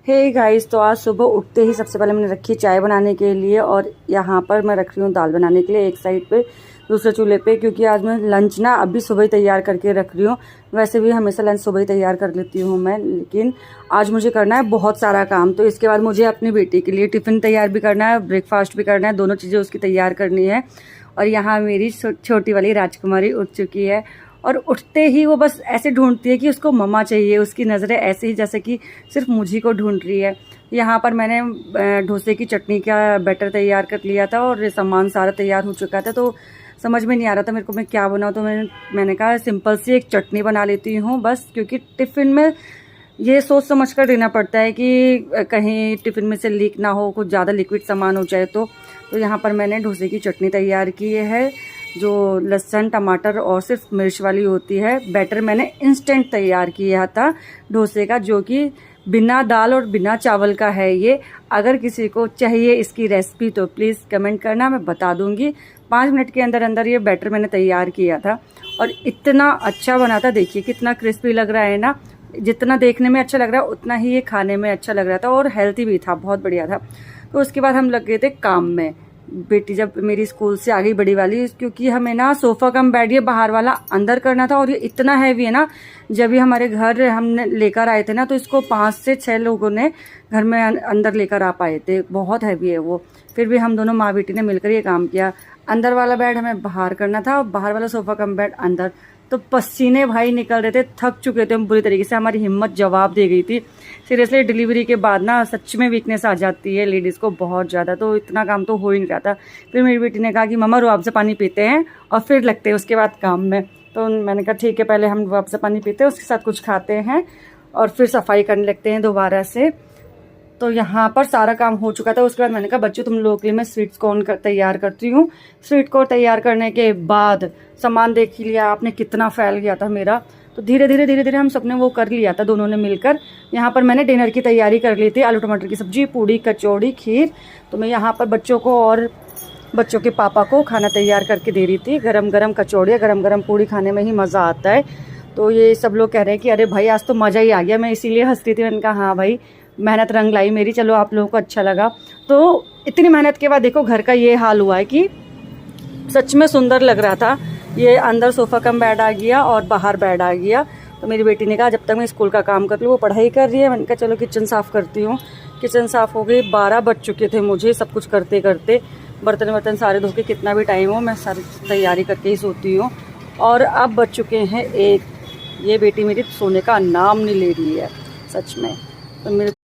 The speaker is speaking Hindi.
हे गाइस, तो आज सुबह उठते ही सबसे पहले मैंने रखी चाय बनाने के लिए और यहाँ पर मैं रख रही हूँ दाल बनाने के लिए एक साइड पे, दूसरे चूल्हे पे, क्योंकि आज मैं लंच ना अभी सुबह ही तैयार करके रख रही हूँ। वैसे भी हमेशा लंच सुबह ही तैयार कर लेती हूँ मैं, लेकिन आज मुझे करना है बहुत सारा काम। तो इसके बाद मुझे अपनी बेटी के लिए टिफ़िन तैयार भी करना है, ब्रेकफास्ट भी करना है, दोनों चीज़ें उसकी तैयार करनी है। और यहाँ मेरी छोटी वाली राजकुमारी उठ चुकी है और उठते ही वो बस ऐसे ढूंढती है कि उसको मम्मा चाहिए। उसकी नज़रें ऐसे ही जैसे कि सिर्फ मुझी को ढूंढ रही है। यहाँ पर मैंने डोसे की चटनी का बैटर तैयार कर लिया था और सामान सारा तैयार हो चुका था, तो समझ में नहीं आ रहा था मेरे को मैं क्या बनाऊँ। तो मैंने कहा सिंपल सी एक चटनी बना लेती हूँ बस, क्योंकि टिफ़िन में ये सोच समझ कर देना पड़ता है कि कहीं टिफ़िन में से लीक ना हो, कुछ ज़्यादा लिक्विड सामान हो जाए तो यहाँ पर मैंने डोसे की चटनी तैयार की है, जो लहसुन टमाटर और सिर्फ मिर्च वाली होती है। बैटर मैंने इंस्टेंट तैयार किया था डोसे का, जो कि बिना दाल और बिना चावल का है ये। अगर किसी को चाहिए इसकी रेसिपी तो प्लीज़ कमेंट करना, मैं बता दूंगी। 5 मिनट के अंदर अंदर ये बैटर मैंने तैयार किया था और इतना अच्छा बना था। देखिए कितना क्रिस्पी लग रहा है ना। जितना देखने में अच्छा लग रहा है उतना ही ये खाने में अच्छा लग रहा था और हेल्थी भी था, बहुत बढ़िया था। तो उसके बाद हम लग गए थे काम में। बेटी जब मेरी स्कूल से आ गई बड़ी वाली, क्योंकि हमें ना सोफ़ा कम बेड ये बाहर वाला अंदर करना था और ये इतना हैवी है ना। जब भी हमारे घर हमने लेकर आए थे ना, तो इसको 5 से 6 लोगों ने घर में अंदर लेकर आ पाए थे। बहुत हैवी है वो। फिर भी हम दोनों माँ बेटी ने मिलकर ये काम किया। अंदर वाला बेड हमें बाहर करना था और बाहर वाला सोफ़ा कम बेड अंदर। तो पसीने भाई निकल रहे थे, थक चुके थे हम बुरी तरीके से। हमारी हिम्मत जवाब दे गई थी। सीरियसली डिलीवरी के बाद ना सच में वीकनेस आ जाती है लेडीज़ को बहुत ज़्यादा, तो इतना काम तो हो ही नहीं रहा था। फिर मेरी बेटी ने कहा कि मम्मा रूह अफ़ज़ा पानी पीते हैं और फिर लगते हैं उसके बाद काम में। तो मैंने कहा ठीक है, पहले हम रूह अफ़ज़ा पानी पीते हैं, उसके साथ कुछ खाते हैं और फिर सफाई करने लगते हैं दोबारा से। तो यहाँ पर सारा काम हो चुका था। उसके बाद मैंने कहा बच्चों तुम लोगों के लिए मैं स्वीट कॉर्न तैयार करती हूँ। स्वीट कॉर्न तैयार करने के बाद सामान देख ही लिया आपने कितना फैल गया था मेरा। तो धीरे धीरे हम सबने वो कर लिया था, दोनों ने मिलकर। यहाँ पर मैंने डिनर की तैयारी कर ली थी, आलू टमाटर की सब्जी, पूड़ी, कचौड़ी, खीर। तो मैं यहाँ पर बच्चों को और बच्चों के पापा को खाना तैयार करके दे रही थी। गरम गरम कचौड़ियाँ, गरम गरम पूड़ी खाने में ही मज़ा आता है। तो ये सब लोग कह रहे हैं कि अरे भाई आज तो मज़ा ही आ गया। मैं इसीलिए हंसती थी। मैंने कहा हाँ भाई, मेहनत रंग लाई मेरी, चलो आप लोगों को अच्छा लगा। तो इतनी मेहनत के बाद देखो घर का ये हाल हुआ है कि सच में सुंदर लग रहा था। ये अंदर सोफ़ा कम बेड आ गया और बाहर बेड आ गया। तो मेरी बेटी ने कहा जब तक मैं स्कूल का काम कर लूँ, वो पढ़ाई कर रही है। मैंने कहा चलो किचन साफ़ करती हूँ। किचन साफ़ हो गई। 12 बज चुके थे मुझे सब कुछ करते करते। बर्तन सारे धो के, कितना भी टाइम हो मैं सारी तैयारी करके ही सोती हूँ। और अब बज चुके हैं 1। ये बेटी मेरी सोने का नाम नहीं ले रही है सच में। तो मेरे